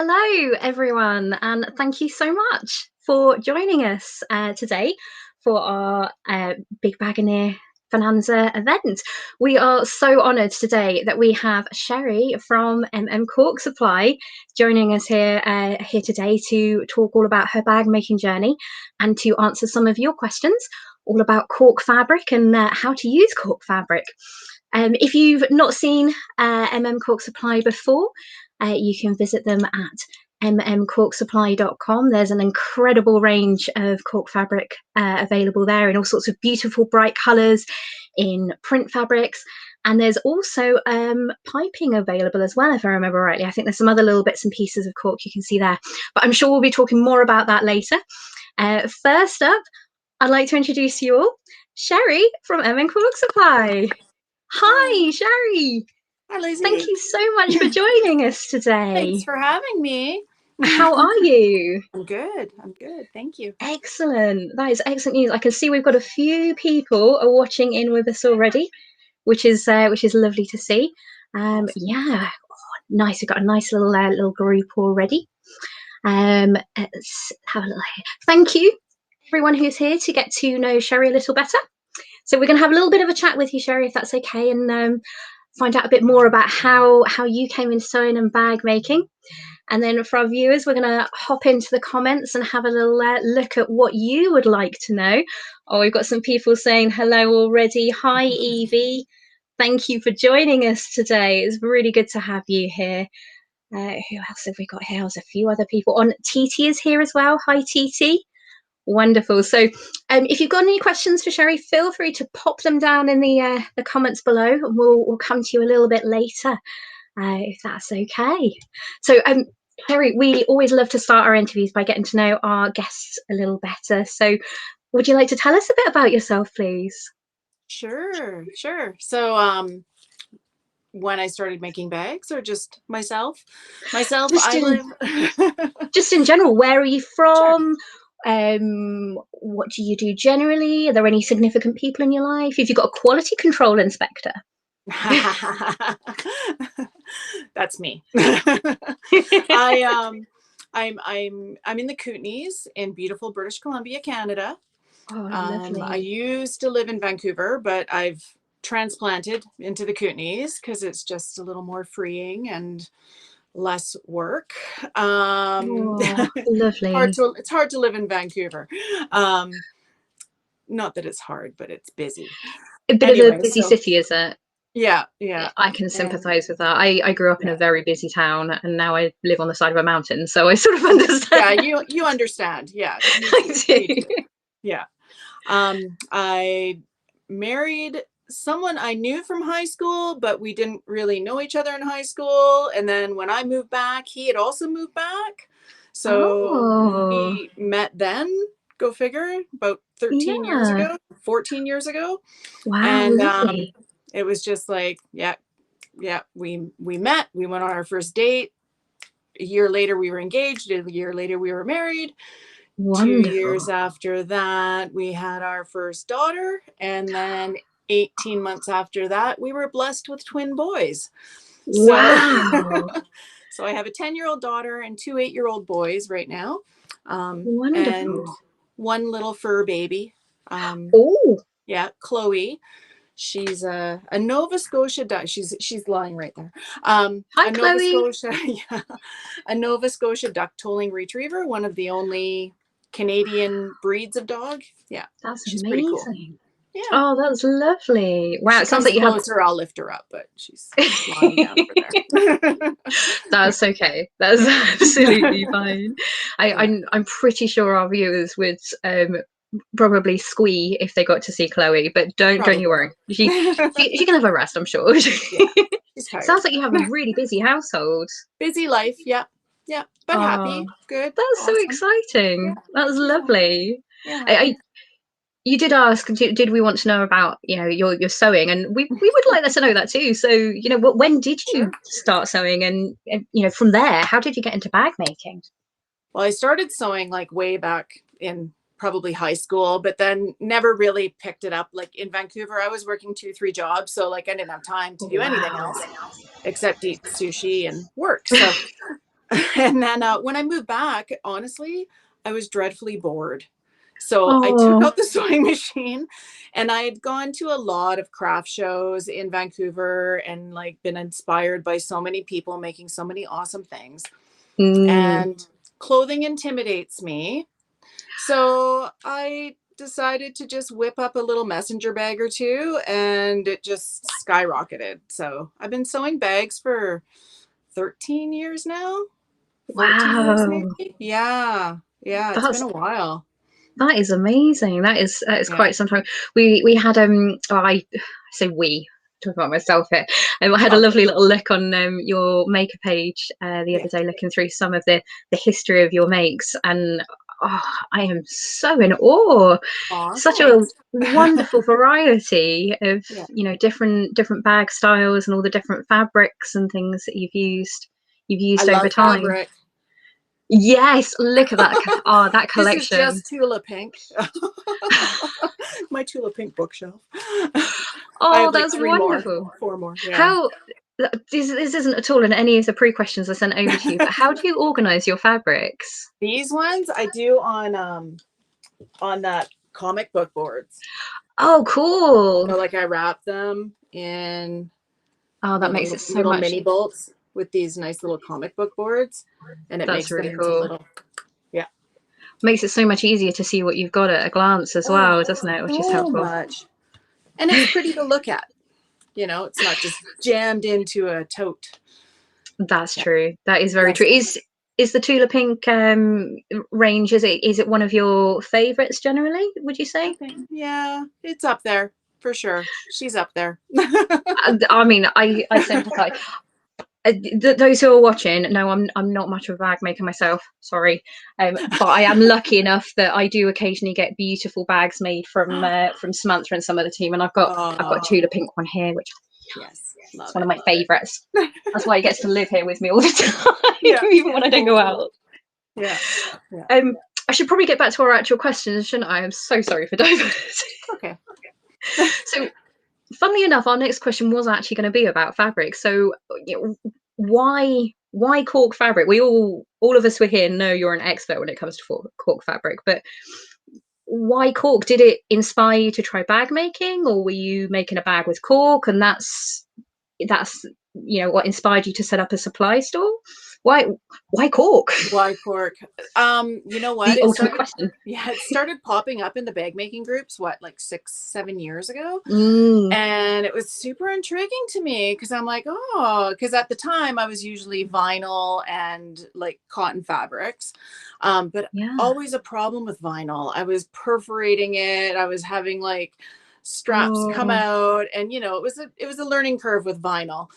Hello, everyone, and thank you so much for joining us today for our Big Baganeer Bonanza event. We are so honoured today that we have Sheri from MM Cork Supply joining us here today to talk all about her bag making journey and to answer some of your questions all about cork fabric and how to use cork fabric. If you've not seen MM Cork Supply before, you can visit them at mmcorksupply.com. There's an incredible range of cork fabric available there in all sorts of beautiful bright colours, in print fabrics, and there's also piping available as well, if I remember rightly. I think there's some other little bits and pieces of cork you can see there, but I'm sure we'll be talking more about that later. First up, I'd like to introduce you all, Sheri from MM Cork Supply. Hi, Sheri. Hi, Lizzie. Thank you so much for joining us today. Thanks for having me. How are you? I'm good. Thank you. Excellent. That is excellent news. I can see we've got a few people are watching in with us already, which is lovely to see. Awesome. Yeah, nice. We've got a nice little group already. Let's have a little. Thank you, everyone who's here to get to know Sheri a little better. So we're going to have a little bit of a chat with you, Sheri, if that's okay, and find out a bit more about how you came into sewing and bag making. And then for our viewers, we're going to hop into the comments and have a little look at what you would like to know. Oh, we've got some people saying hello already. Hi, Evie. Thank you for joining us today. It's really good to have you here. Who else have we got here? There's a few other people. TT is here as well. Hi, TT. Wonderful. So if you've got any questions for Sheri, feel free to pop them down in the comments below, and we'll come to you a little bit later, if that's okay. So Sheri, we always love to start our interviews by getting to know our guests a little better. So would you like to tell us a bit about yourself, please? Sure. So when I started making bags, or just myself? Just in general, where are you from? Sure. What do you do generally? Are there any significant people in your life? If you've got a quality control inspector. That's me. I'm in the Kootenays in beautiful British Columbia, Canada. Oh, lovely. I used to live in Vancouver, but I've transplanted into the Kootenays because it's just a little more freeing and less work. Lovely. It's hard to live in Vancouver. Not that it's hard, but it's busy. A bit of a busy city, is it? Yeah. I can sympathize with that. I grew up in a very busy town, and now I live on the side of a mountain, so I sort of understand. Yeah, you understand. Yeah. I do. Yeah. I married someone I knew from high school, but we didn't really know each other in high school. And then when I moved back, he had also moved back. So we met then, go figure, about 13 years ago, 14 years ago. Wow. And it was just like, we met, we went on our first date. A year later, we were engaged. A year later, we were married. Wonderful. 2 years after that, we had our first daughter. And then 18 months after that, we were blessed with twin boys. Wow. So I have a 10-year-old daughter and 2 8-year-old boys right now. Wonderful. And one little fur baby. Chloe. She's a Nova Scotia duck. She's lying right there. Hi, Chloe. A Nova Scotia duck tolling retriever, one of the only Canadian breeds of dog. Yeah, that's she's amazing. Pretty cool. Yeah. Oh, that's lovely. Wow, it sounds like you closer, I'll lift her up, but she's lying down over there. That's okay. That's absolutely fine. I'm pretty sure our viewers would probably squee if they got to see Chloe, but don't you worry. She can have a rest, I'm sure. Yeah, she's tired. Sounds like you have a really busy household. Busy life, yeah, but happy, good. That's awesome. So exciting. Yeah. That's lovely. Yeah. You did ask, did we want to know about, your sewing, and we would like to know that too. So, when did you start sewing, and from there, how did you get into bag making? Well, I started sewing like way back in probably high school, but then never really picked it up. Like in Vancouver, I was working 2-3 jobs. So like I didn't have time to do anything else except eat sushi and work. So And then when I moved back, honestly, I was dreadfully bored. So I took Oh. out the sewing machine, and I had gone to a lot of craft shows in Vancouver and like been inspired by so many people making so many awesome things. And clothing intimidates me. So I decided to just whip up a little messenger bag or two, and it just skyrocketed. So I've been sewing bags for 13 years now. 14 years Wow. maybe. Yeah. It's been a while. That is amazing. That is quite some time. We had I say we, talking about myself here. I had a lovely little look on your maker page the other day, looking through some of the history of your makes, and I am so in awe. Such a wonderful variety of different bag styles and all the different fabrics and things that you've used over time. Fabric. Yes, look at that. Oh, that collection. This is just Tula Pink. My Tula Pink bookshelf. Oh, that's wonderful. 4 more. Yeah. How this isn't at all in any of the pre-questions I sent over to you, but how do you organize your fabrics? These ones I do on that comic book boards. Oh, cool. So like I wrap them in that makes it so little much mini bolts with these nice little comic book boards, and it makes really cool. Makes it so much easier to see what you've got at a glance as well, doesn't it? Which is helpful. Much. And it's pretty to look at. It's not just jammed into a tote. That's true. That is very true. Is the Tula Pink range, is it one of your favorites generally, would you say? Yeah, it's up there for sure. She's up there. I mean, I sympathize. Those who are watching know I'm not much of a bag maker myself, sorry, but I am lucky enough that I do occasionally get beautiful bags made from Samantha and some of the team, and I've got a Tula Pink one here, which is one of my favorites. That's why he gets to live here with me all the time, even when I don't go out. I should probably get back to our actual questions, shouldn't I? I'm so sorry for diverting. Okay. So, funnily enough, our next question was actually going to be about fabric. So, why cork fabric? We all of us were here know you're an expert when it comes to cork fabric, but why cork? Did it inspire you to try bag making, or were you making a bag with cork, and that's what inspired you to set up a supply store? Why cork? Why cork? You know what? The ultimate question. Yeah, it started popping up in the bag making groups, like 6-7 years ago. Mm. And it was super intriguing to me because I'm like, because at the time I was usually vinyl and like cotton fabrics. But always a problem with vinyl. I was perforating it. I was having like straps come out, and it was a learning curve with vinyl.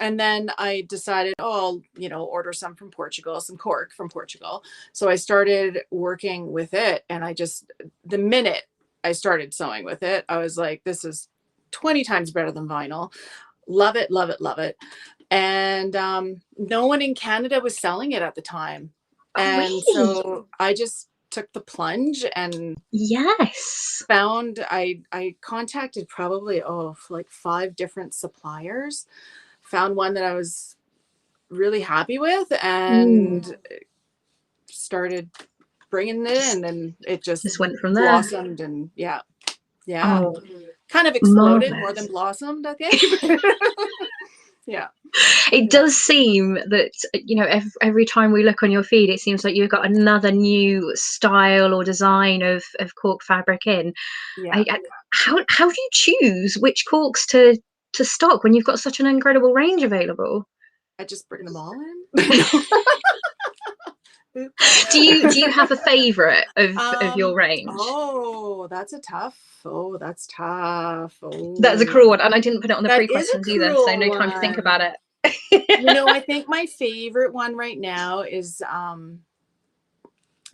And then I decided, I'll, order some from Portugal, some cork from Portugal. So I started working with it. And the minute I started sewing with it, I was like, this is 20 times better than vinyl. Love it, love it, love it. And no one in Canada was selling it at the time. And so I just took the plunge and found, I contacted probably, like 5 different suppliers. Found one that I was really happy with and started bringing it in, and it just went from there. Blossomed, and kind of exploded more than blossomed, I think. It does seem that every time we look on your feed, it seems like you've got another new style or design of cork fabric in. How do you choose which corks to stock when you've got such an incredible range available? I just bring them all in. Do you have a favorite of your range? That's tough. That's a cruel one, and I didn't put it on the pre-questions either, so no time to think about it. I think my favorite one right now is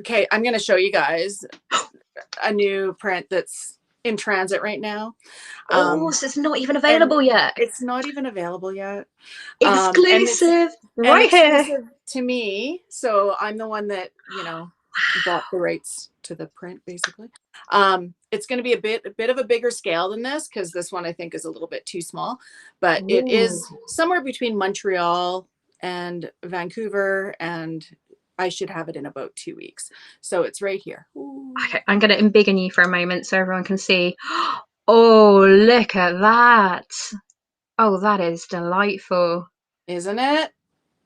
okay, I'm going to show you guys a new print that's in transit right now. So it's not even available yet. It's not even available yet. Exclusive, right here to me. So I'm the one that bought the rights to the print, basically. It's going to be a bit of a bigger scale than this, because this one I think is a little bit too small. But it is somewhere between Montreal and Vancouver, and I should have it in about 2 weeks. So it's right here. Ooh. Okay, I'm going to embiggen you for a moment so everyone can see. Oh, look at that. Oh, that is delightful. Isn't it?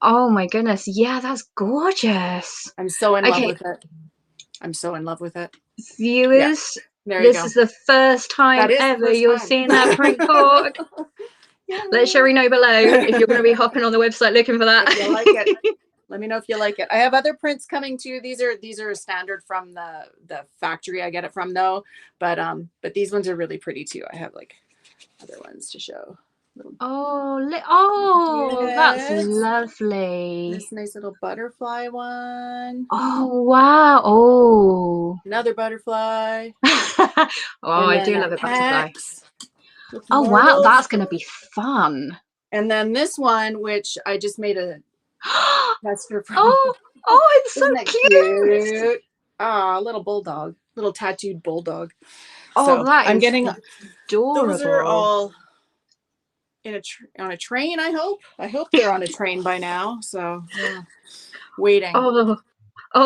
Oh my goodness. Yeah, that's gorgeous. I'm so in love Okay, with it. I'm so in love with it. viewers, There you this go. is the first time That is the ever first you're time. seeing that print cork. Let Sheri know below if you're going to be hopping on the website looking for that. If you like it, let me know if you like it. I have other prints coming too. These are standard from the factory I get it from though. But these ones are really pretty too. I have like other ones to show. Oh, that's Yes. lovely. This nice little butterfly one. Oh, wow. Oh. Another butterfly. Oh, And I then do a love a butterfly. hex with Oh, wow. marbles. That's going to be fun. And then this one, which I just made a tester from. Oh, it's so Isn't that cute? Ah, little bulldog, little tattooed bulldog. Oh, So that I'm is getting adorable. those are all in on a train. I hope they're on a train by now. So yeah, waiting. Oh,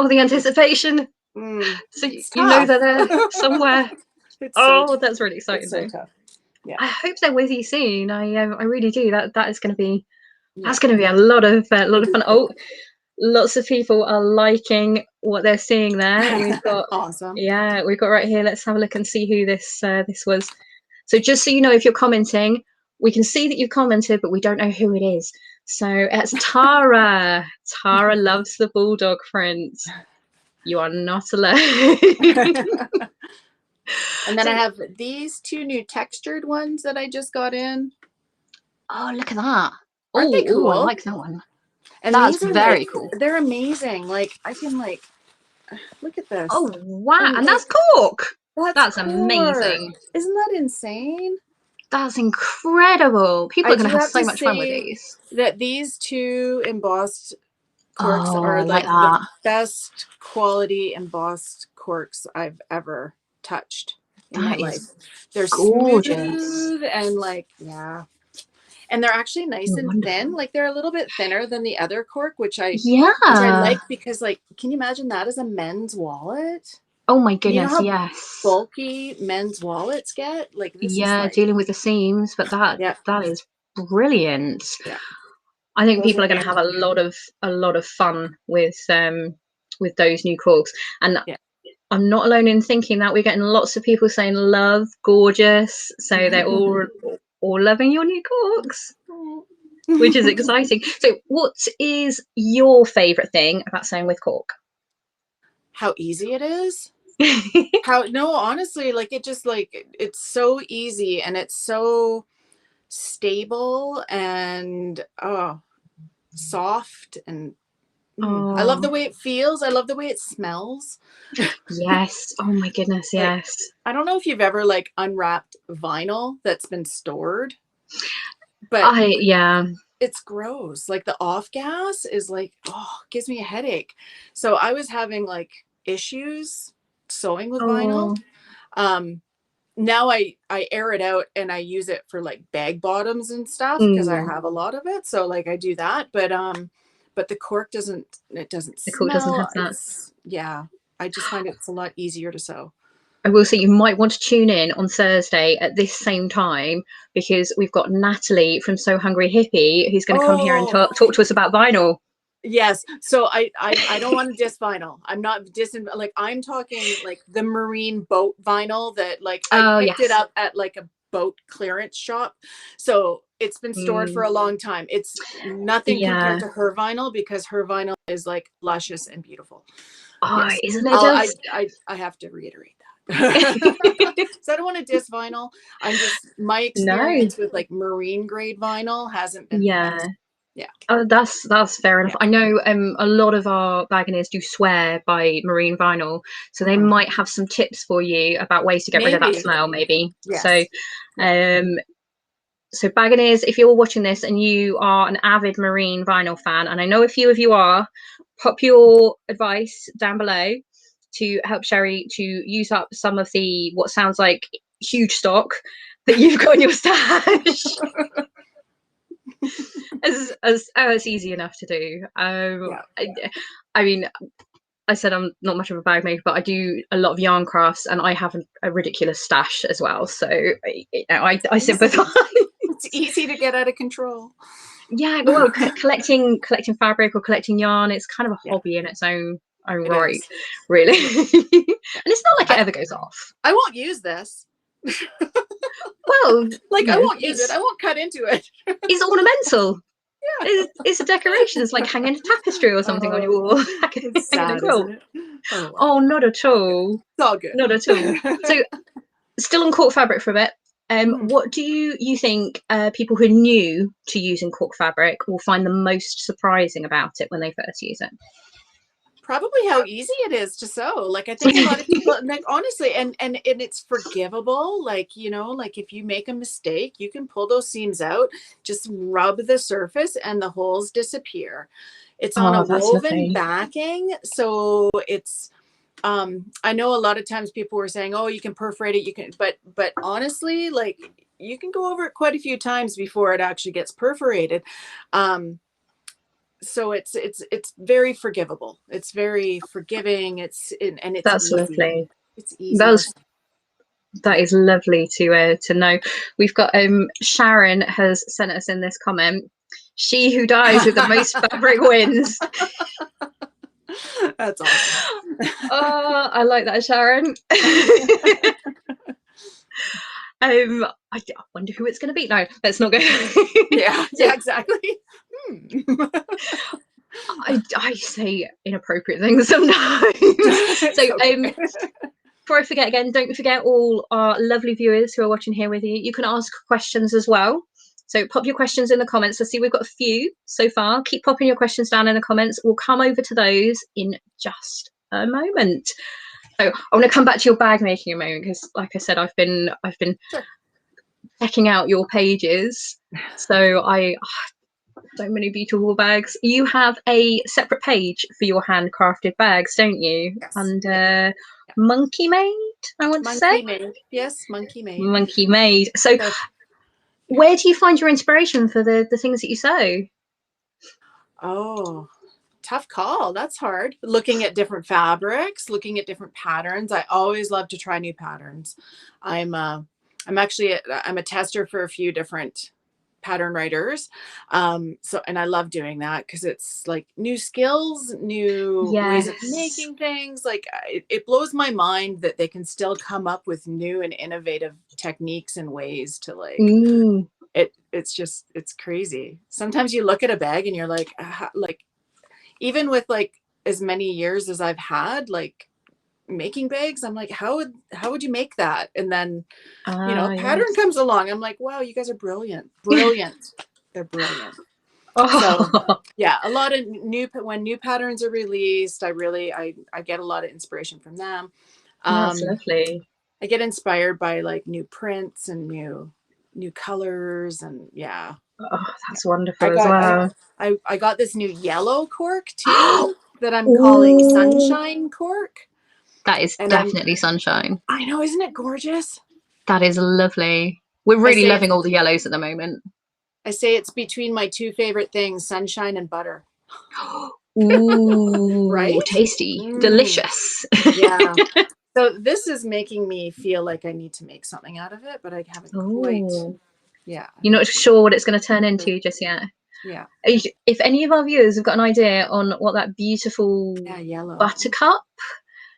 the anticipation. So you know that they're somewhere. That's really exciting. It's so tough. Yeah, I hope they're with you soon. I really do. That is going to be that's going to be a lot of fun. Oh, lots of people are liking what they're seeing there. We've got awesome. Yeah, we've got right here. Let's have a look and see who this was. So just so you know, if you're commenting, we can see that you've commented, but we don't know who it is. So it's Tara. Tara loves the bulldog print. You are not alone. And then I have these two new textured ones that I just got in. Oh, look at that. Aren't they cool? I like that one. And that's these are very cool. They're amazing. Like I can look at this. Oh, wow. And that's cork. That's cork. Amazing. Isn't that insane? That's incredible. People are going to have so much fun with these. That these two embossed corks are like the best quality embossed corks I've ever touched in my life. They're gorgeous. Smooth and and they're actually nice and thin. Like they're a little bit thinner than the other cork, which I like because can you imagine that as a men's wallet? Oh my goodness, you know how yes. Bulky men's wallets get like this. Yeah, dealing with the seams, but that is brilliant. Yeah. I think people are going to have a lot of fun with those new corks, and I'm not alone in thinking that we're getting lots of people saying love, gorgeous, so they're all loving your new corks, which is exciting. So what is your favorite thing about sewing with cork? How easy it is. Honestly, it's so easy and it's so stable and soft and I love the way it feels. I love the way it smells. Yes. Oh my goodness, yes. I don't know if you've ever unwrapped vinyl that's been stored, but it's gross. Like the off gas is gives me a headache. So I was having issues sewing with vinyl. Now I air it out and I use it for bag bottoms and stuff because I have a lot of it. So I do that, but the cork doesn't smell. Doesn't have that. I just find it's a lot easier to sew. I will say you might want to tune in on Thursday at this same time because we've got Natalie from So Hungry Hippie who's going to come here and talk to us about vinyl. Yes. So I don't want to diss vinyl. I'm not dissing, I'm talking the marine boat vinyl that I picked it up at a boat clearance shop. So it's been stored for a long time. It's nothing compared to her vinyl because her vinyl is luscious and beautiful. Isn't it? I have to reiterate that. So I don't want to diss vinyl. I'm just my experience with marine grade vinyl hasn't been the best. Yeah. Oh, that's fair enough. I know a lot of our baggineers do swear by marine vinyl, so they might have some tips for you about ways to get rid of that smell, maybe. Yes. So baggineers, if you're watching this and you are an avid marine vinyl fan, and I know a few of you are, pop your advice down below to help Sheri to use up some of the what sounds like huge stock that you've got in your stash. As easy enough to do. I mean, I said I'm not much of a bag maker, but I do a lot of yarn crafts, and I have a ridiculous stash as well. So I sympathise. It's easy to get out of control. Yeah, well, collecting fabric or collecting yarn, it's kind of a hobby in its own right, really. And it's not like it ever goes off. I won't use this. Well, like, I won't use it. I won't cut into it. It's ornamental. Yeah, it's a decoration. It's like hanging a tapestry or something on your wall. It's sad, isn't it? Oh, not at all. It's all good. Not at all. So, still on cork fabric for a bit. What do you think people who are new to using cork fabric will find the most surprising about it when they first use it? Probably how easy it is to sew. Like, I think a lot of people, like, honestly, and it's forgivable. Like, you know, like if you make a mistake, you can pull those seams out, just rub the surface and the holes disappear. It's on a woven backing. So it's, I know a lot of times people were saying, oh, you can perforate it. You can, but honestly, like, you can go over it quite a few times before it actually gets perforated. So it's very forgivable. It's very forgiving. It's that's easy. Lovely. It's easy. That is lovely to know. We've got Sharon has sent us in this comment. She who dies with the most fabric wins. That's awesome. Oh, I like that, Sharon. I wonder who it's going to be. No, let's not go. Yeah, exactly. I say inappropriate things sometimes. So before I forget again, don't forget all our lovely viewers who are watching here with you. You can ask questions as well. So pop your questions in the comments. I see we've got a few so far. Keep popping your questions down in the comments. We'll come over to those in just a moment. So I want to come back to your bag making a moment because, like I said, I've been checking out your pages. So so many beautiful bags. You have a separate page for your handcrafted bags, don't you? Yes. And Monkey Made, I want to say. Monkey Made. Yes, Monkey Made. Monkey Made. So where do you find your inspiration for the things that you sew? Oh, tough call. That's hard. Looking at different fabrics, looking at different patterns. I always love to try new patterns. I'm a tester for a few different pattern writers. And I love doing that because it's like new skills, new ways of making things. Like it blows my mind that they can still come up with new and innovative techniques and ways to like, it's crazy. Sometimes you look at a bag and you're like even with like as many years as I've had, like making bags, I'm like, how would you make that? And then pattern comes along, I'm like, wow, you guys are brilliant. They're brilliant. So yeah, a lot of when new patterns are released, I get a lot of inspiration from them. That's lovely. I get inspired by like new prints and new colors, and that's wonderful as well. I got this new yellow cork too that I'm calling Sunshine Cork. That is definitely sunshine. I know, isn't it gorgeous? That is lovely. We're really loving all the yellows at the moment. I say it's between my two favorite things, sunshine and butter. Ooh, right? Tasty, delicious. Yeah. So this is making me feel like I need to make something out of it, but I haven't quite. Yeah. You're not sure what it's going to turn into just yet. Yeah. If any of our viewers have got an idea on what that beautiful yellow buttercup,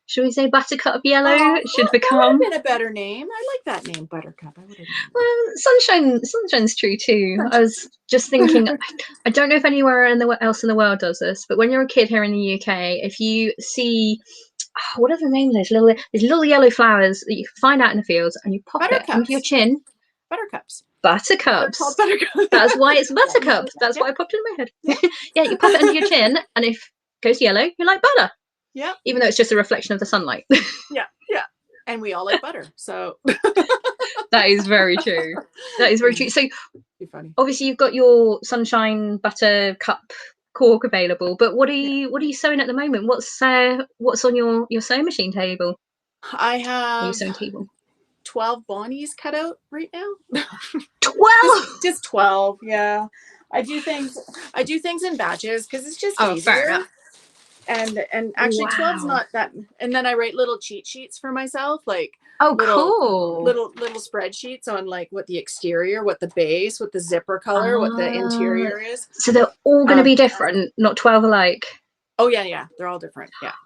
should we say buttercup yellow should become? That would have been a better name. I like that name, buttercup. Well, sunshine's true too. I was just thinking, I don't know if anywhere else in the world does this, but when you're a kid here in the UK, if you see, what are the names of those little yellow flowers that you can find out in the fields, and you pop it under your chin. Buttercups. Buttercups. Buttercups. That's why it's buttercups. That's why it popped in my head. Yeah, you pop it under your chin, and if it goes yellow, you're like butter. Yeah. Even though it's just a reflection of the sunlight. Yeah. And we all like butter. So that is very true. That is very true. So obviously you've got your sunshine buttercup cork available, but what are you sewing at the moment? What's on your sewing machine table? I have your sewing table. 12 Bonnies cut out right now. 12? Just 12, yeah. I do things in batches because it's just Oh, fair easier. enough. And actually 12's Wow. not that. And then I write little cheat sheets for myself, like Oh, little cool. little spreadsheets on like what the exterior, what the base, what the zipper color, what the Ah, interior is. so they're all going to Um, be different, not 12 alike. oh yeah, they're all different. Yeah.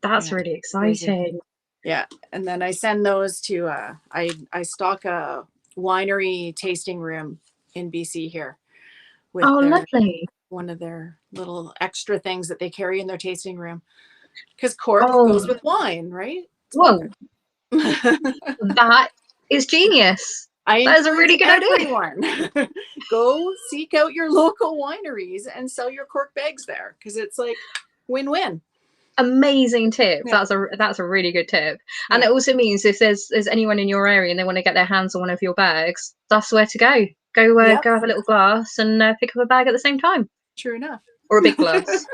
That's really Crazy. exciting. Yeah, and then I send those to I stock a winery tasting room in BC here with Oh, their lovely. one of their little extra things that they carry in their tasting room because cork goes Oh, with wine, right? It's whoa, perfect. that is genius. I That is a encourage really good idea. everyone go seek out your local wineries and sell your cork bags there because it's like win-win. Amazing tip. Yeah. That's a really good tip. And Yeah. it also means if there's anyone in your area and they want to get their hands on one of your bags, that's where to go. Go Yep. go have a little glass and pick up a bag at the same time, True enough. or a big glass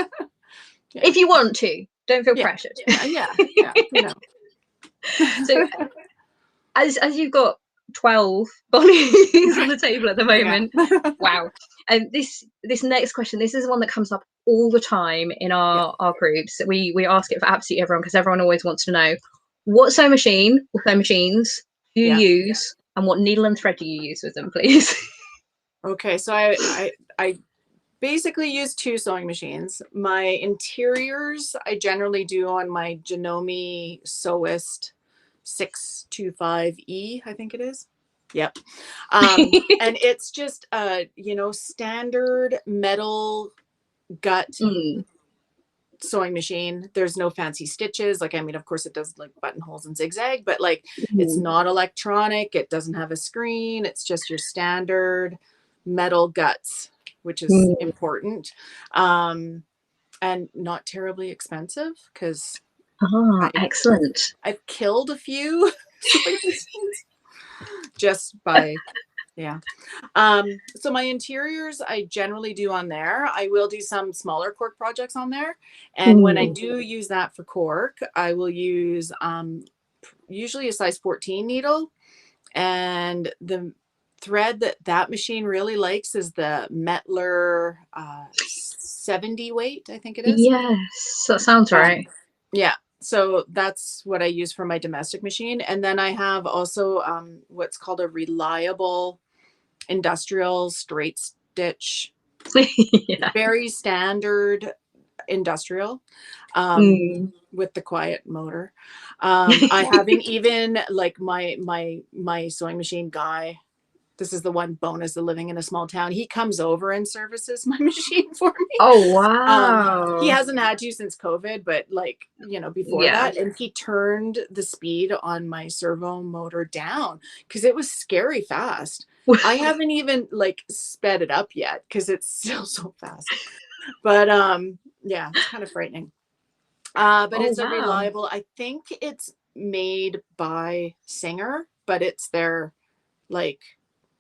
Yeah. if you want to. Don't feel Yeah. pressured. Yeah. You know. So as you've got 12 Bonnies on the table at the moment, Yeah. wow. And this next question, this is one that comes up all the time in our groups. We ask it for absolutely everyone because everyone always wants to know what sewing machine or sewing machines do you use and what needle and thread do you use with them, please? Okay, so I basically use two sewing machines. My interiors I generally do on my Janome Sewist 625E, I think it is. Yep. And it's just standard metal gut sewing machine. There's no fancy stitches. Like, I mean, of course it does like buttonholes and zigzag, but like it's not electronic. It doesn't have a screen. It's just your standard metal guts, which is important. And not terribly expensive because Excellent. I've killed a few just by so my interiors I generally do on there. I will do some smaller cork projects on there, and when I do use that for cork, I will use usually a size 14 needle, and the thread that machine really likes is the Metler 70 weight, I think it is. Yes, that sounds right. Yeah, so that's what I use for my domestic machine. And then I have also what's called a reliable industrial straight stitch, very standard industrial, with the quiet motor. I haven't even like my sewing machine guy. This is the one bonus of living in a small town. He comes over and services my machine for me. Oh, wow. He hasn't had to since COVID, but like, before that. And he turned the speed on my servo motor down because it was scary fast. I haven't even like sped it up yet because it's still so fast. But yeah, it's kind of frightening. But it's a reliable, I think it's made by Singer, but it's their like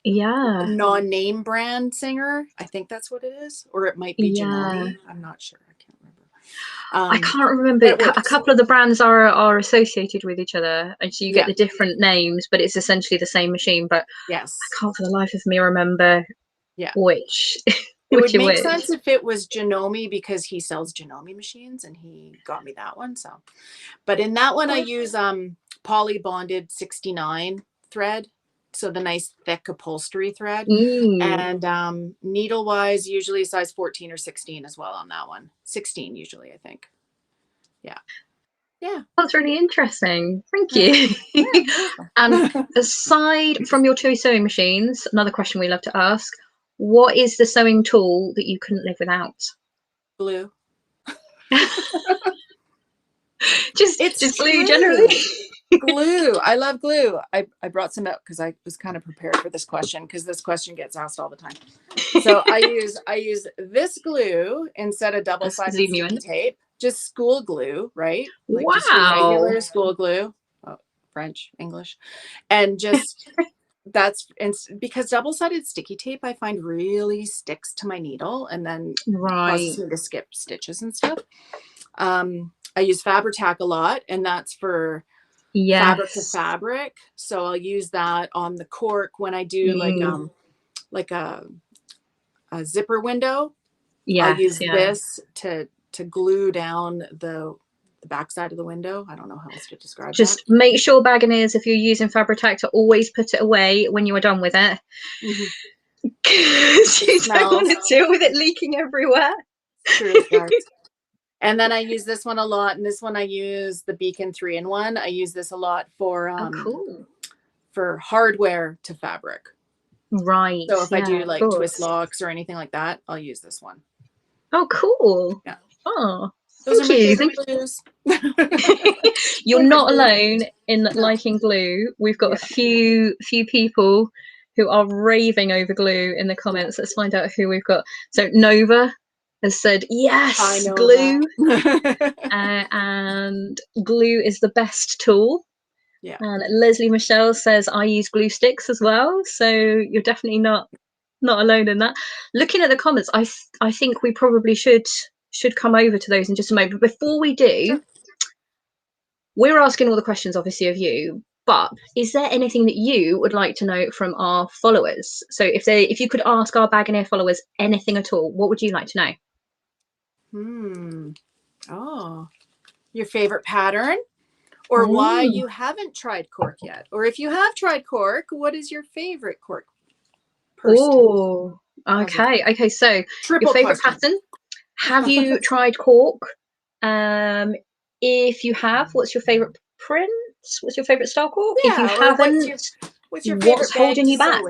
non-name brand Singer. I think that's what it is. Or it might be Janome. I'm not sure. I can't remember. I can't remember. A couple of the brands are associated with each other, and so you get the different names, but it's essentially the same machine. But yes, I can't for the life of me remember which. It would make sense if it was Janome because he sells Janome machines and he got me that one. So, but in that one I use poly bonded 69 thread. So the nice thick upholstery thread. And needle wise, usually size 14 or 16 as well on that one. 16 usually, I think. Yeah. That's really interesting. Thank you. And aside from your two sewing machines, another question we love to ask, what is the sewing tool that you couldn't live without? Glue. just glue generally. Glue. I love glue. I brought some out because I was kind of prepared for this question because this question gets asked all the time. So I use this glue instead of double-sided sticky tape. Just school glue, right? Like just your regular school glue. Oh, French, English. And just because double-sided sticky tape I find really sticks to my needle and then causes me to skip stitches and stuff. I use Fabri-Tac a lot, and that's for fabric to fabric. So I'll use that on the cork when I do like like a zipper window, Yes, I'll use this to glue down the backside of the window. I don't know how else to describe just that. make sure, Baggineers, if you're using Fabri-Tac, to always put it away when you are done with it. Because you don't want to deal with it leaking everywhere. True, it does. And then I use this one a lot, and this one I use the Beacon 3-in-1. I use this a lot for cool. for hardware to fabric. Right. So if I do like twist locks or anything like that, I'll use this one. Oh, cool. Yeah. Oh, those are my favorite glues. You're not alone in liking glue. We've got a few people who are raving over glue in the comments. Let's find out who we've got. So Nova has said yes, glue. And glue is the best tool. Yeah. And Leslie Michelle says I use glue sticks as well. So you're definitely not alone in that. Looking at the comments, I think we probably should come over to those in just a moment. But before we do, we're asking all the questions obviously of you, but is there anything that you would like to know from our followers? So if you could ask our Baggineer followers anything at all, what would you like to know? Oh, your favorite pattern, or why you haven't tried cork yet, or if you have tried cork, what is your favorite cork? Oh, okay. So your favorite pattern? Have you tried cork? If you have, what's your favorite print? What's your favorite style cork? If you haven't, what's your favorite what's holding you back?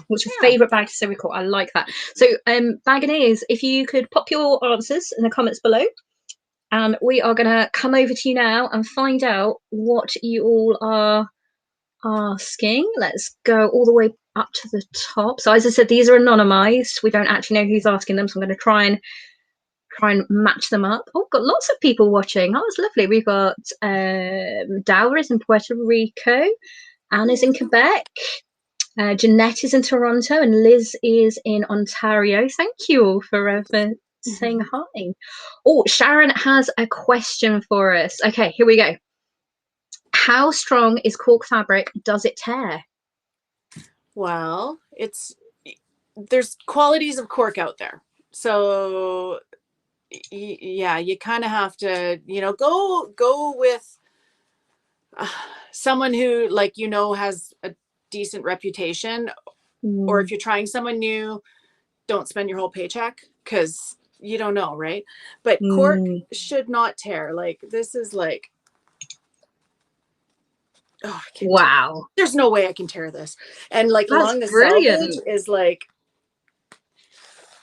What's your favorite bag to sew with cork? I like that. So, Baggineers, if you could pop your answers in the comments below, and we are going to come over to you now and find out what you all are asking. Let's go all the way up to the top. So, as I said, these are anonymized. We don't actually know who's asking them, so I'm going to try and match them up. Oh, got lots of people watching. Oh, that's lovely. We've got Dower is in Puerto Rico, Anna's in Quebec, Jeanette is in Toronto, and Liz is in Ontario. Thank you all for saying hi. Oh, Sharon has a question for us. Okay, here we go. How strong is cork fabric? Does it tear? Well, there's qualities of cork out there. So yeah, you kind of have to, go with someone who has a decent reputation. Or if you're trying someone new, don't spend your whole paycheck, because you don't know, right? But cork should not tear. Like, this is like, oh, wow, there's no way I can tear this. And like, that's along the selvage is like,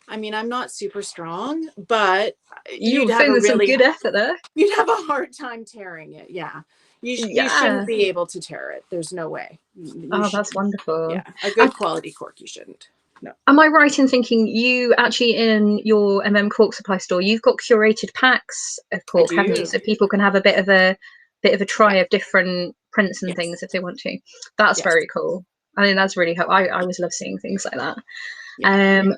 I mean, I'm not super strong, but you'd have a really good effort there. You'd have a hard time tearing it. Yeah. You shouldn't be able to tear it. There's no way. That's wonderful. Yeah. A good quality cork, you shouldn't. No. Am I right in thinking you actually, in your MM Cork Supply store, you've got curated packs of cork, haven't you? So people can have a bit of a try of different prints and things if they want to. That's very cool. I think that's really helpful. I always love seeing things like that. Yeah.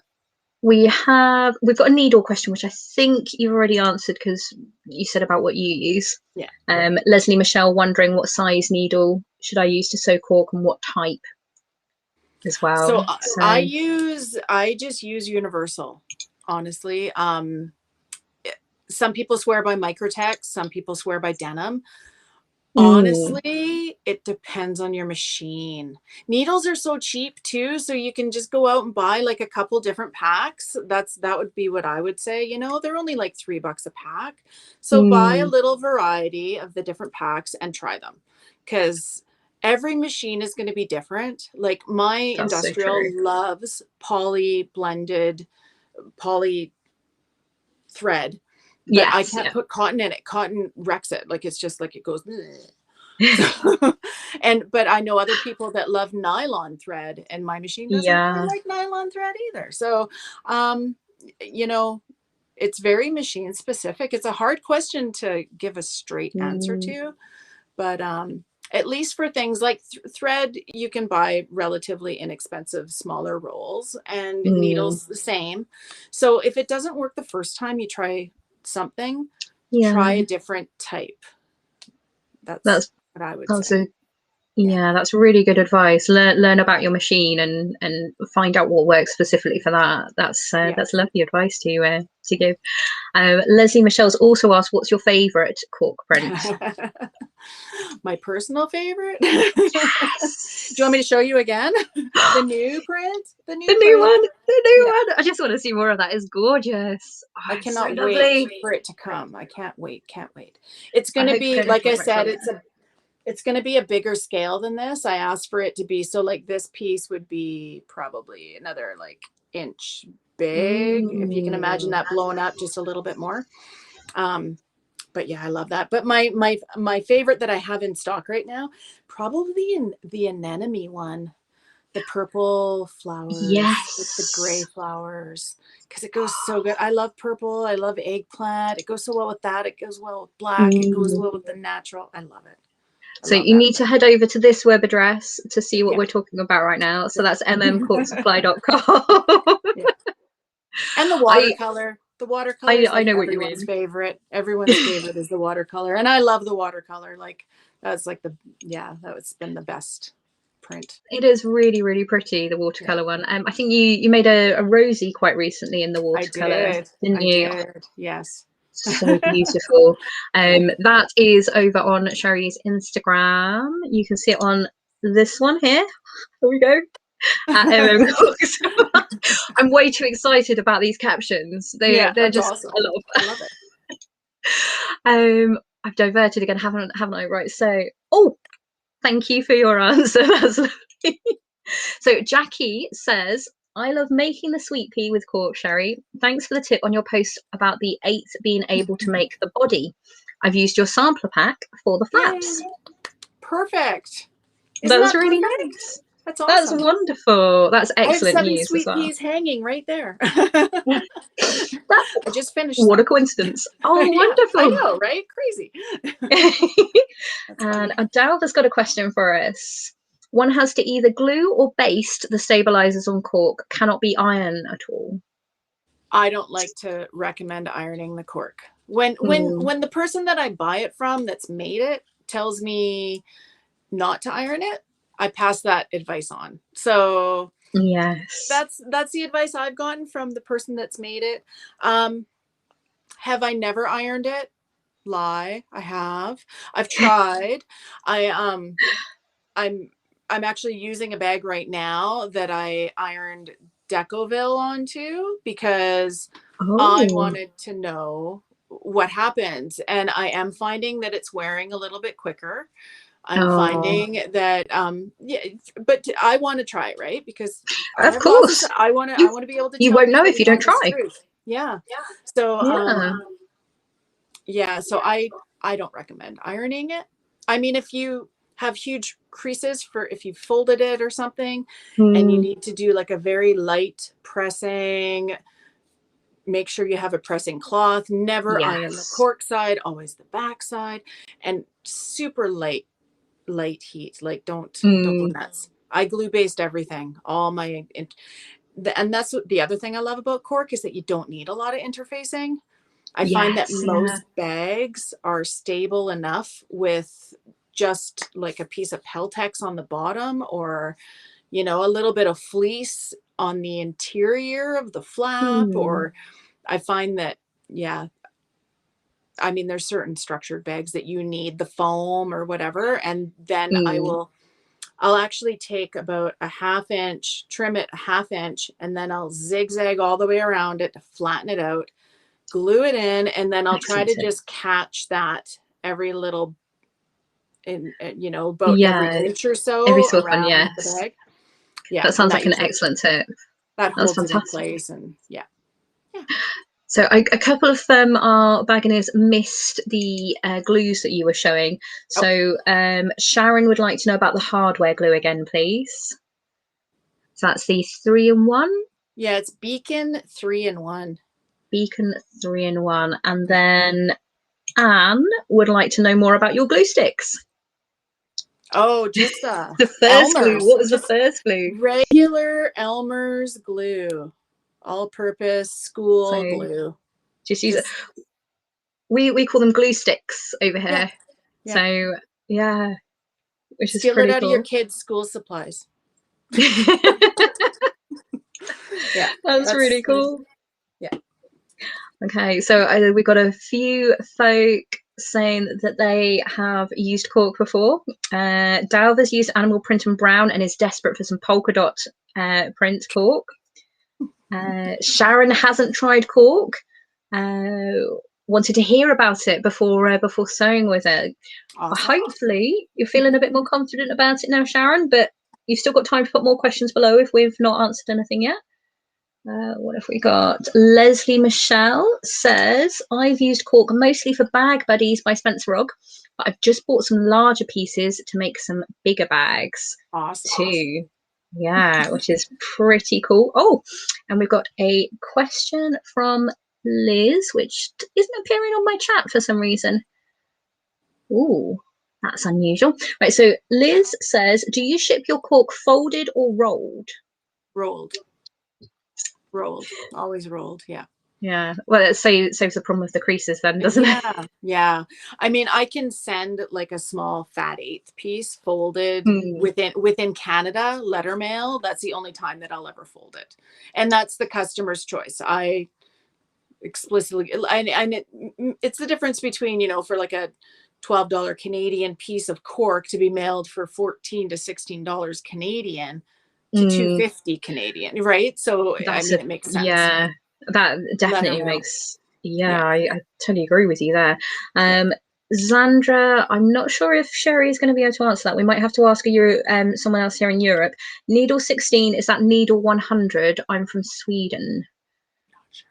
We've got a needle question, which I think you've already answered because you said about what you use. Yeah. Leslie Michelle wondering what size needle should I use to sew cork and what type as well. So I just use universal, honestly. Some people swear by Microtex, some people swear by denim. Honestly, it depends on your machine. Needles are so cheap too, so you can just go out and buy like a couple different packs. That would be what I would say. They're only like $3 a pack. So buy a little variety of the different packs and try them, because every machine is going to be different. Like my industrial loves poly blended poly thread. But I can't put cotton in it. Cotton wrecks it. Like, it's just like, it goes. But I know other people that love nylon thread, and my machine doesn't really like nylon thread either. So, it's very machine specific. It's a hard question to give a straight answer to, but at least for things like thread, you can buy relatively inexpensive, smaller rolls, and needles the same. So if it doesn't work the first time you try something, try a different type. That's what I would say. Yeah, that's really good advice. Learn about your machine and find out what works specifically for that. That's lovely advice to give. Leslie Michelle's also asked, what's your favourite cork print? My personal favorite. Do you want me to show you again? The new print? The new one. The new Yeah. one. I just want to see more of that. It's gorgeous. Oh, I it's so cannot lovely. wait for it to come. I can't wait. It's going to be, like I said, it's going to be a bigger scale than this. I asked for it to be, so like this piece would be probably another like inch big, if you can imagine that blown up just a little bit more. But yeah, I love that. But my favorite that I have in stock right now, probably in the anemone one, the purple flowers, yes, with the gray flowers, because it goes so good. I love purple. I love eggplant. It goes so well with that. It goes well with black. It goes well with the natural. I love it. So you need to head over to this web address to see what we're talking about right now. So that's mmcorksupply.com. Yeah. And the watercolor. The watercolor is like I know what you mean. everyone's favorite. Everyone's favorite is the watercolor. And I love the watercolor. Like that's like that's been the best print. It is really, really pretty, the watercolor one. I think you made a Rosie quite recently in the watercolor, didn't you? I did. Yes. So beautiful. That is over on Sheri's Instagram. You can see it on this one here. Here we go. At MM Cork. I'm way too excited about these captions. They're just awesome. I love it. I've diverted again, haven't I? Right. So, thank you for your answer. That's lovely. So Jackie says, I love making the sweet pea with cork, Sheri. Thanks for the tip on your post about the 8 being able to make the body. I've used your sampler pack for the flaps. Yay. Perfect. That was really nice. That's awesome. That's wonderful. That's excellent I have 7 news sweet as well. peas hanging right there. I just finished. What a coincidence. Oh, wonderful. I know, right? Crazy. And Adele has got a question for us. One has to either glue or baste the stabilizers on cork, cannot be iron at all. I don't like to recommend ironing the cork. When the person that I buy it from that's made it tells me not to iron it, I pass that advice on. So yes, that's the advice I've gotten from the person that's made it. Have I never ironed it? Lie. I have. I've tried. I'm actually using a bag right now that I ironed Decoville onto because I wanted to know what happens, and I am finding that it's wearing a little bit quicker. I'm finding that but I want to try it, right? Because of course I want to be able to. You won't know if you don't try. Yeah. So so I don't recommend ironing it. I mean, if you have huge creases for if you folded it or something and you need to do like a very light pressing, make sure you have a pressing cloth. Never iron the cork side, always the back side, and super light heat. Like don't go nuts. I glue based everything. And that's what the other thing I love about cork is that you don't need a lot of interfacing. I find that most bags are stable enough with just like a piece of Peltex on the bottom, or a little bit of fleece on the interior of the flap. Or I find that I mean, there's certain structured bags that you need the foam or whatever, and then I'll actually take about a ½ inch, trim it a ½ inch, and then I'll zigzag all the way around it to flatten it out, glue it in, and then I'll try to just catch that every little about every inch or so every so around often, the bag. That sounds like an excellent tip. That holds it in place, and So a couple of our baggers missed the glues that you were showing. So Sharon would like to know about the hardware glue again, please. So that's the 3-in-1. Yeah, it's Beacon 3-in-1. Beacon 3-in-1. And then Anne would like to know more about your glue sticks. Oh, just the first glue. What was the first glue? Regular Elmer's glue, all-purpose school glue. Just use it. We call them glue sticks over here. So which is Steal pretty it out cool. of your kids' school supplies. Yeah, that's really cool. Yeah. Okay, so we got a few folk saying that they have used cork before. Dalv has used animal print and brown and is desperate for some polka dot print cork. Sharon hasn't tried cork. Wanted to hear about it before sewing with it. Awesome. Hopefully you're feeling a bit more confident about it now, Sharon, but you've still got time to put more questions below if we've not answered anything yet. What have we got? Leslie Michelle says, I've used cork mostly for Bag Buddies by Spencer Rogg, but I've just bought some larger pieces to make some bigger bags too. Yeah, which is pretty cool. Oh, and we've got a question from Liz, which isn't appearing on my chat for some reason. Ooh, that's unusual. Right, so Liz says, do you ship your cork folded or rolled? Rolled. Always rolled. Yeah. Yeah, well, it saves the problem with the creases then, doesn't it? Yeah. I mean, I can send like a small fat 1/8 piece folded within Canada, letter mail. That's the only time that I'll ever fold it. And that's the customer's choice. I explicitly, it's the difference between, you know, for like a $12 Canadian piece of cork to be mailed for $14 to $16 Canadian to $2.50 Canadian, right? So I mean, it makes sense. Yeah, that definitely makes. Yeah, I totally agree with you there. Zandra, I'm not sure if Sheri is going to be able to answer that. We might have to ask someone else here in Europe. Needle 16, is that needle 100? I'm from Sweden. Not sure.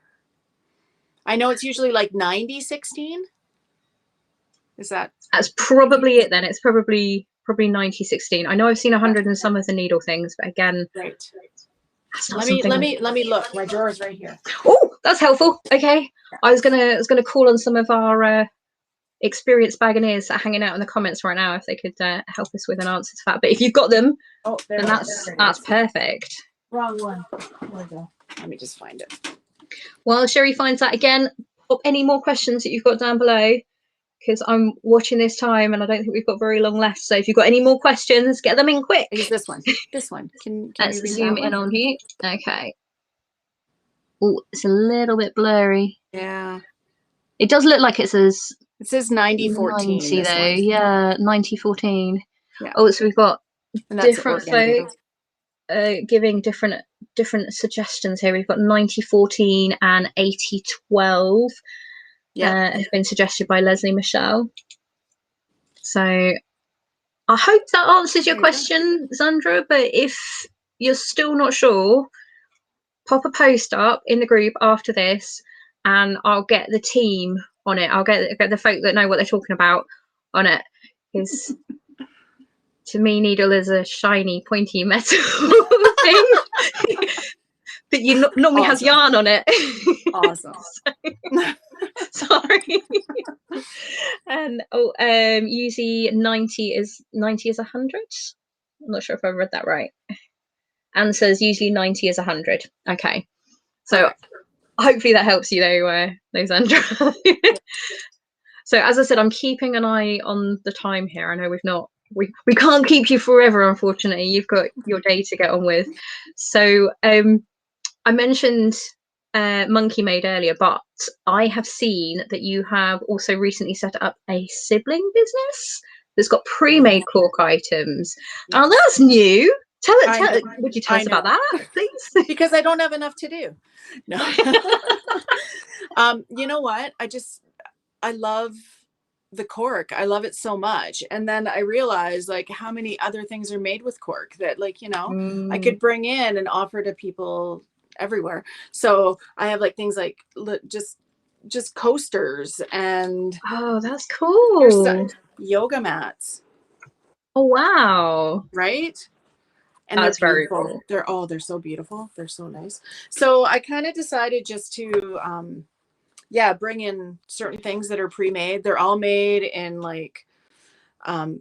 I know it's usually like 90-16. Is that? That's probably it then. It's probably 90-16. I know I've seen 100 in some of the needle things, but again, right. Let me look. My drawer is right here. Oh, that's helpful. Okay, I was gonna call on some of our experienced Baganeers that are hanging out in the comments right now if they could help us with an answer to that. But if you've got them, then that's perfect. Wrong one. There we go. Let me just find it. While Sheri finds that again, pop any more questions that you've got down below, because I'm watching this time and I don't think we've got very long left. So if you've got any more questions, get them in quick. Use this one. This one. Can Let's zoom in on here. Okay. Oh, it's a little bit blurry. Yeah. It does look like it says 90-14. 90 though. Yeah, 90-14. Yeah. Oh, so we've got different folk giving different suggestions here. We've got 90-14 and 80-12. Have been suggested by Leslie Michelle. So I hope that answers your question, Zandra, but if you're still not sure, pop a post up in the group after this and I'll get the team on it. I'll get the folk that know what they're talking about on it, because to me needle is a shiny pointy metal thing that you normally has yarn on it. Awesome. Sorry. And usually 90 is 100. I'm not sure if I read that right. Anne says usually 90 is 100. Okay, so hopefully that helps you though, Andrew. So as I said, I'm keeping an eye on the time here. I know we can't keep you forever, unfortunately. You've got your day to get on with. So I mentioned Monkey Made earlier, but I have seen that you have also recently set up a sibling business that's got pre-made cork items. Oh, that's new. Would you tell us about that, please? Because I don't have enough to do. No. You know what? I love the cork. I love it so much. And then I realized like how many other things are made with cork that, like, you know, I could bring in and offer to people everywhere. So I have like things like just coasters and that's cool. Yoga mats. Oh wow. Right? And that's very cool. They're so beautiful. They're so nice. So I kind of decided just to bring in certain things that are pre-made. They're all made in like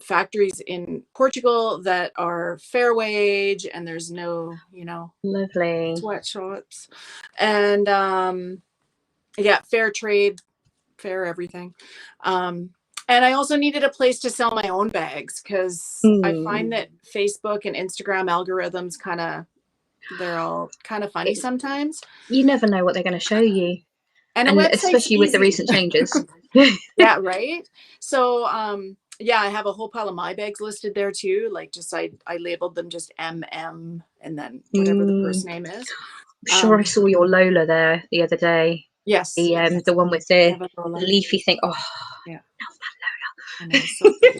factories in Portugal that are fair wage, and there's no, you know, lovely sweatshops, and fair trade, fair everything. And I also needed a place to sell my own bags, because I find that Facebook and Instagram algorithms they're all kind of funny sometimes. You never know what they're going to show you. And a And website's especially with the easy. recent changes. Yeah, right. So yeah, I have a whole pile of my bags listed there too. Like, just I labeled them just MM and then whatever the purse name is. I'm sure I saw your Lola there the other day. Yes. The one with the leafy thing. Oh yeah. Love that Lola. I know, so pretty.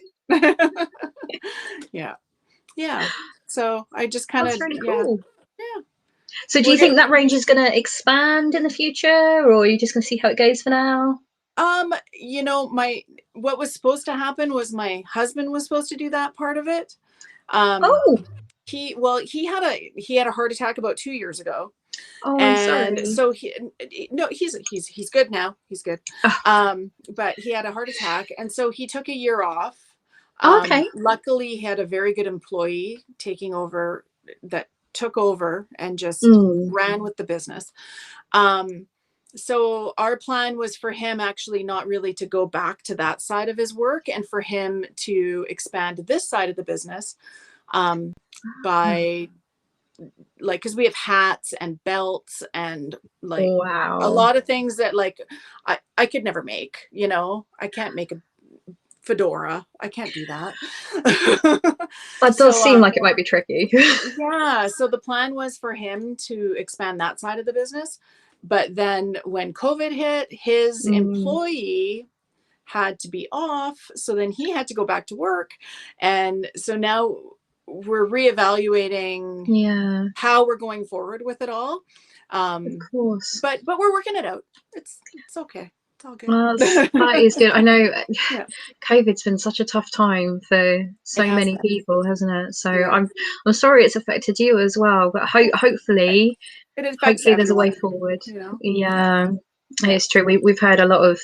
Yeah. Yeah. So I just kind of, that's really cool. Yeah. So do you think that range is going to expand in the future, or are you just going to see how it goes for now? You know, what was supposed to happen was my husband was supposed to do that part of it. He had a heart attack about 2 years ago. Oh, and I'm sorry. So he's good now. He's good. But he had a heart attack, and so he took a year off. Okay. Luckily, he had a very good employee that took over and just ran with the business. So our plan was for him actually not really to go back to that side of his work, and for him to expand this side of the business by like, because we have hats and belts and like a lot of things that like I could never make. You know, I can't make a fedora. I can't do that. That does seem like it might be tricky. Yeah. So the plan was for him to expand that side of the business. But then when COVID hit, his employee had to be off. So then he had to go back to work. And so now we're reevaluating how we're going forward with it all. Of course. But we're working it out. It's okay. It's all good. That is good. I know COVID's been such a tough time for so many people, hasn't it? So I'm sorry it's affected you as well, but hopefully there's a way forward. You know? Yeah. It's true. We've heard a lot of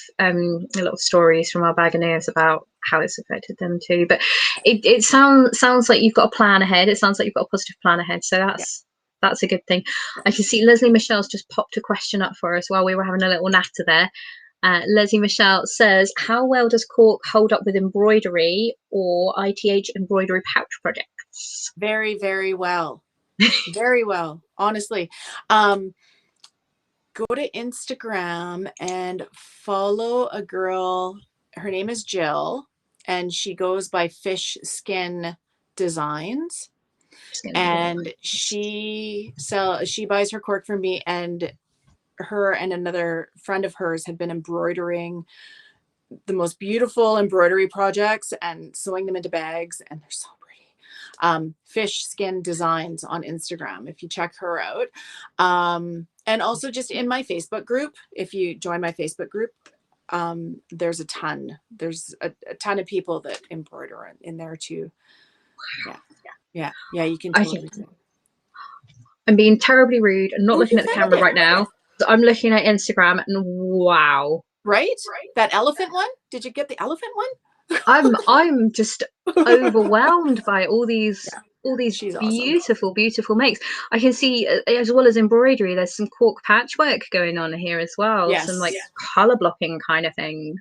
stories from our Baganeers about how it's affected them too. But it sounds like you've got a plan ahead. It sounds like you've got a positive plan ahead. So that's a good thing. I can see Leslie Michelle's just popped a question up for us while we were having a little natter there. Leslie Michelle says, how well does Cork hold up with embroidery or ITH embroidery pouch projects? Very, very well. Very well, honestly. Go to Instagram and follow a girl. Her name is Jill, and she goes by Fish Skin Designs. And she buys her cork from me, and her and another friend of hers have been embroidering the most beautiful embroidery projects and sewing them into bags, and they're so pretty. Fish Skin Designs on Instagram, if you check her out. And also just in my Facebook group, if you join my Facebook group, there's a ton of people that embroider in there too. Yeah, you can totally do it. I'm being terribly rude and not looking at the camera right now. I'm looking at Instagram and wow. Right? That elephant one? Did you get the elephant one? I'm just overwhelmed by all these beautiful, beautiful makes. I can see, as well as embroidery, there's some cork patchwork going on here as well. Some like color blocking kind of things.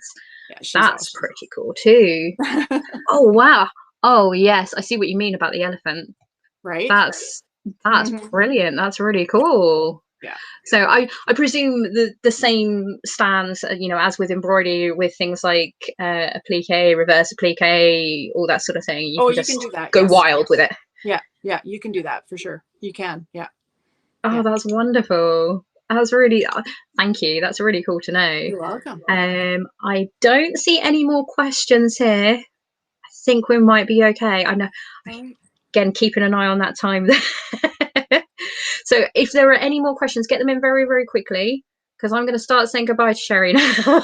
That's pretty cool too. Oh wow. Oh yes, I see what you mean about the elephant. Right. That's brilliant. That's really cool. Yeah. So I presume the same stands, as with embroidery, with things like applique, reverse applique, all that sort of thing. You can do that. Go wild with it. Yeah, you can do that for sure. You can. Yeah. Oh, that's wonderful. That's really, thank you. That's really cool to know. You're welcome. I don't see any more questions here. I think we might be okay. I know. Again, keeping an eye on that time there. So if there are any more questions, get them in very, very quickly, because I'm going to start saying goodbye to Sheri now.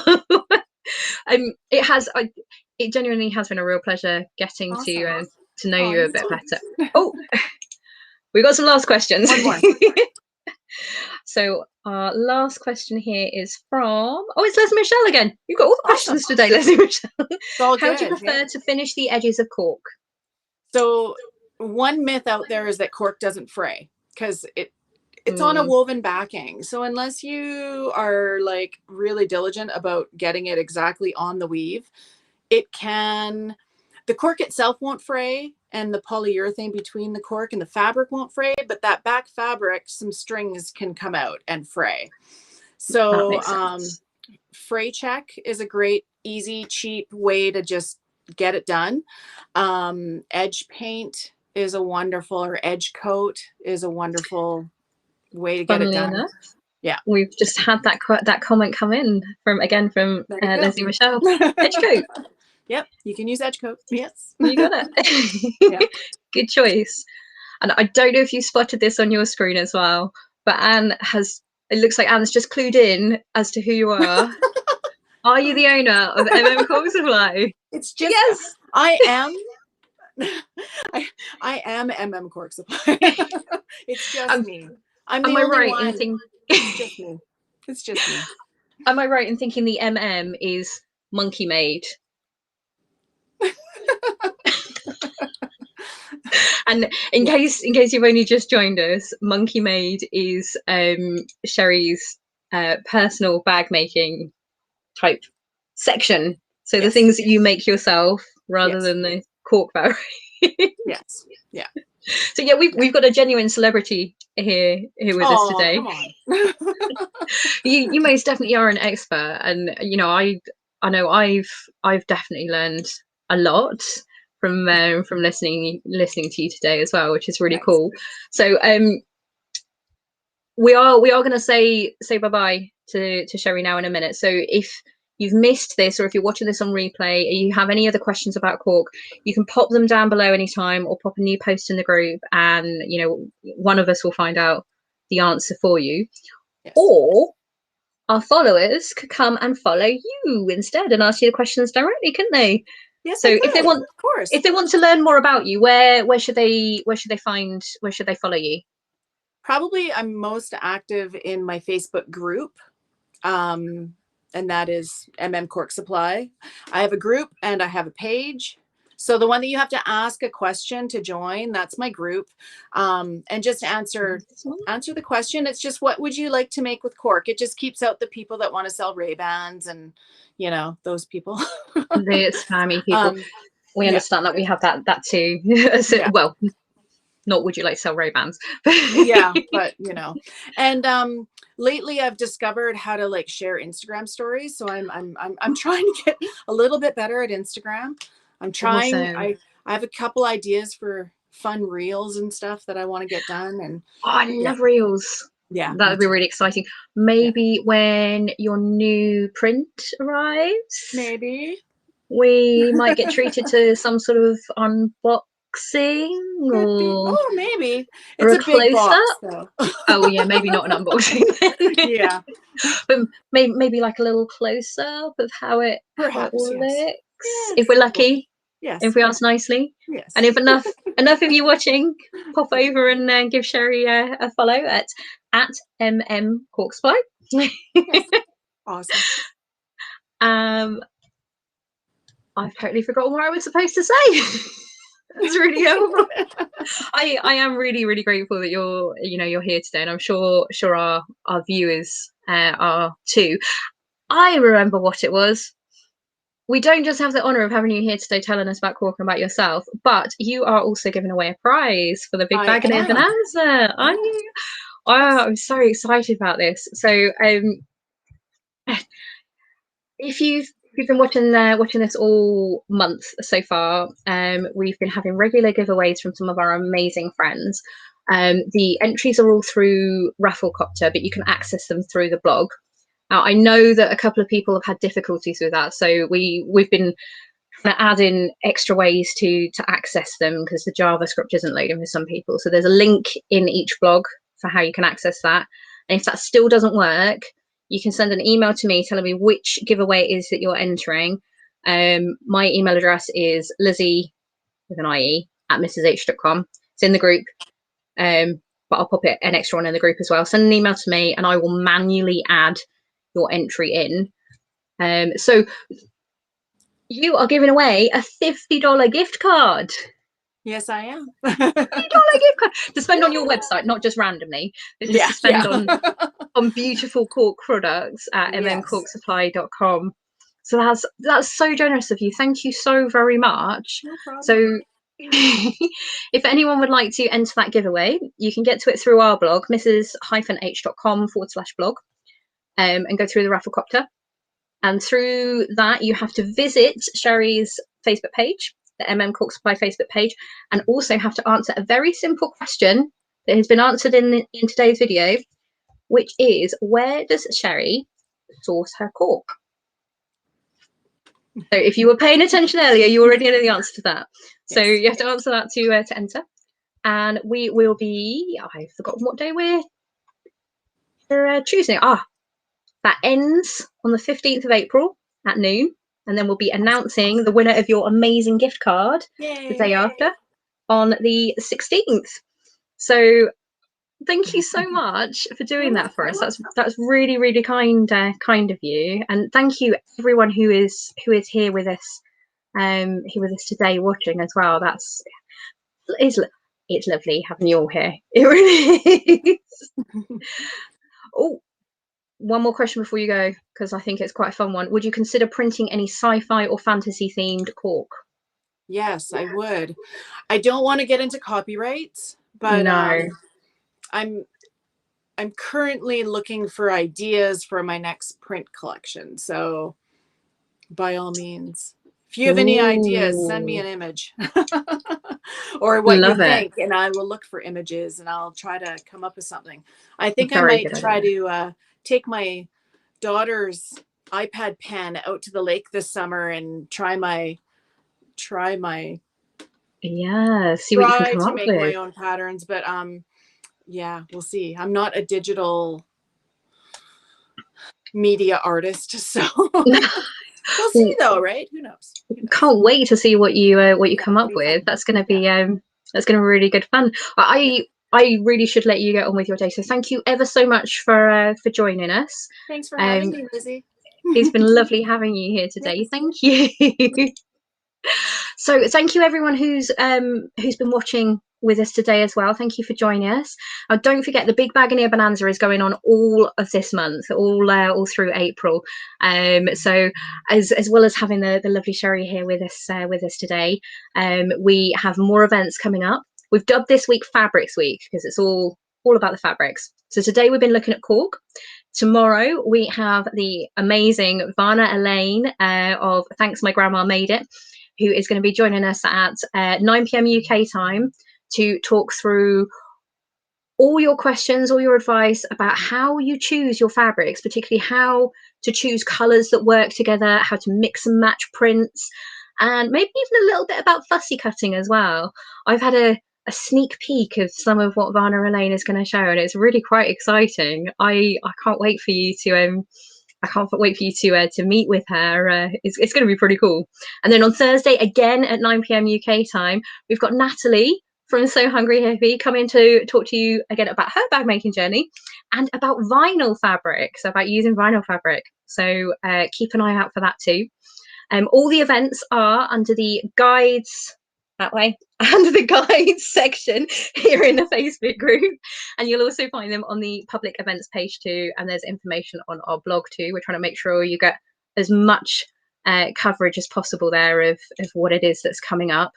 It genuinely has been a real pleasure getting to know you a bit better. Oh, we got some last questions. One more. So our last question here is from, it's Leslie Michelle again. You've got all the questions today, Leslie Michelle. How do you prefer to finish the edges of cork? So one myth out there is that cork doesn't fray, because it's on a woven backing. So unless you are like really diligent about getting it exactly on the weave, it can, the cork itself won't fray, and the polyurethane between the cork and the fabric won't fray, but that back fabric, some strings can come out and fray. So fray check is a great, easy, cheap way to just get it done. Edge paint is a wonderful, or edge coat is a wonderful way to get it done. Enough, yeah, we've just had that comment come in from Leslie Michelle. Edge coat. Yep, you can use edge coat. Yes, you got it. Yeah. Good choice. And I don't know if you spotted this on your screen as well, but it looks like Anne's just clued in as to who you are. Are you the owner of MM Cork Supply? It's just, yes, I am. I am MM Cork Supply. It's just me. I'm the only one. It's just me. It's just me. Am I right in thinking the MM is monkey made? And in case you've only just joined us, Monkey Made is Sheri's personal bag making type section. So the things that you make yourself rather than the cork fabric. Yes. Yeah. So yeah, we've got a genuine celebrity here with us today. Come on. you most definitely are an expert, and you know I know I've definitely learned a lot from listening to you today as well, which is really cool. So we are going to say bye bye to Sheri now in a minute. So if you've missed this, or if you're watching this on replay, or you have any other questions about cork, you can pop them down below anytime, or pop a new post in the group, and you know one of us will find out the answer for you. Or our followers could come and follow you instead and ask you the questions directly, couldn't they? Yes. So if they want, of course, if they want to learn more about you, where should they follow you? Probably I'm most active in my Facebook group, and that is MM Cork Supply. I have a group and I have a page. So the one that you have to ask a question to join, that's my group, and just answer the question. It's just, what would you like to make with cork? It just keeps out the people that want to sell Ray-Bans and those people. The spammy people. We understand that we have that too. So, well, not would you like to sell Ray-Bans? Yeah, but and lately I've discovered how to share Instagram stories. So I'm trying to get a little bit better at Instagram. I'm trying. Awesome. I have a couple ideas for fun reels and stuff that I want to get done. And I love reels. Yeah, that would be really exciting. Maybe when your new print arrives, maybe we might get treated to some sort of unboxing, or maybe it's a big box, though. Oh yeah, maybe not an unboxing. Yeah, but maybe like a little close up of how it looks. Yes. If we're lucky. Yes. If we ask nicely. Yes. And if enough of you watching, pop over and give Sheri a follow at MM Cork Supply. Yes. Awesome. I've totally forgotten what I was supposed to say. It's really horrible. I am really, really grateful that you're here today, and I'm sure our viewers are too. I remember what it was. We don't just have the honour of having you here today telling us about cork and about yourself, but you are also giving away a prize for the Big Bag and Bonanza, aren't you? Oh, I'm so excited about this. So if you've been watching this all month so far, we've been having regular giveaways from some of our amazing friends. The entries are all through Rafflecopter, but you can access them through the blog. Now, I know that a couple of people have had difficulties with that, so we've been trying to add in extra ways to access them, because the JavaScript isn't loading for some people. So there's a link in each blog for how you can access that. And if that still doesn't work, you can send an email to me telling me which giveaway it is that you're entering. My email address is Lizzie with an IE at mrsh.com. It's in the group. But I'll pop an extra one in the group as well. Send an email to me and I will manually add your entry in. So you are giving away a $50 gift card. Yes, I am. $50 gift card to spend on your website, not just randomly. It's just to spend on beautiful cork products at mmcorksupply.com. So that's so generous of you. Thank you so very much. No problem. So if anyone would like to enter that giveaway, you can get to it through our blog, mrs-h.com/blog, and go through the rafflecopter. And through that, you have to visit Sheri's Facebook page, the MM Cork Supply Facebook page, and also have to answer a very simple question that has been answered in today's video, which is, where does Sheri source her cork? So if you were paying attention earlier, you already know the answer to that. So Yes. you have to answer that to enter. And we will be, I've forgotten what day we're Tuesday. That ends on the 15th of April at noon. And then we'll be announcing the winner of your amazing gift card the day after on the 16th. So thank you so much for doing that for us. That's really, really kind of you. And thank you everyone who is here with us today watching as well. It's lovely having you all here. It really is. Oh, one more question before you go, because I think it's quite a fun one. Would you consider printing any sci-fi or fantasy themed cork? Yes, I would. I don't want to get into copyright, but no. I'm currently looking for ideas for my next print collection. So by all means, if you have any ideas, send me an image or what you think, and I will look for images and I'll try to come up with something. I think I might try to take my daughter's iPad pen out to the lake this summer and try what you can come up with. Make my own patterns, but yeah, we'll see. I'm not a digital media artist, so we'll see though, right? Who knows? Can't wait to see what you come up with. That's going to be really good fun. I really should let you get on with your day. So thank you ever so much for joining us. Thanks for having me, Lizzie. It's been lovely having you here today. Thank you. So thank you everyone who's been watching with us today as well. Thank you for joining us. Don't forget, the Big Baganeer Bonanza is going on all of this month, all through April. So as well as having the lovely Sheri here with us today, we have more events coming up. We've dubbed this week Fabrics Week because it's all about the fabrics. So today we've been looking at cork. Tomorrow we have the amazing Varna Elaine of Thanks My Grandma Made It, who is going to be joining us at 9 p.m. UK time to talk through all your questions, all your advice about how you choose your fabrics, particularly how to choose colours that work together, how to mix and match prints, and maybe even a little bit about fussy cutting as well. I've had a sneak peek of some of what Varna Elaine is going to show, and it's really quite exciting. I can't wait for you to meet with her. It's going to be pretty cool. And then on Thursday, again at 9 p.m. UK time, we've got Natalie from So Hungry Hippie coming to talk to you again about her bag making journey and about vinyl fabric, so about using vinyl fabric. So keep an eye out for that too. All the events are under the guides that way, under the guides section here in the Facebook group, and you'll also find them on the public events page too, and there's information on our blog too. We're trying to make sure you get as much coverage as possible there of what it is that's coming up.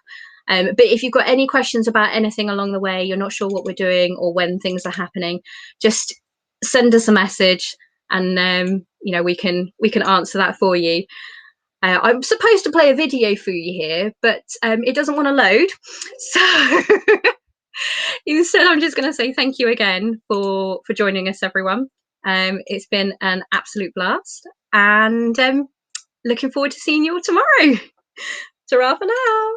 But if you've got any questions about anything along the way, you're not sure what we're doing or when things are happening, just send us a message and we can answer that for you. I'm supposed to play a video for you here, but it doesn't want to load. So instead, I'm just going to say thank you again for joining us, everyone. It's been an absolute blast, and looking forward to seeing you all tomorrow. Ta-ra for now.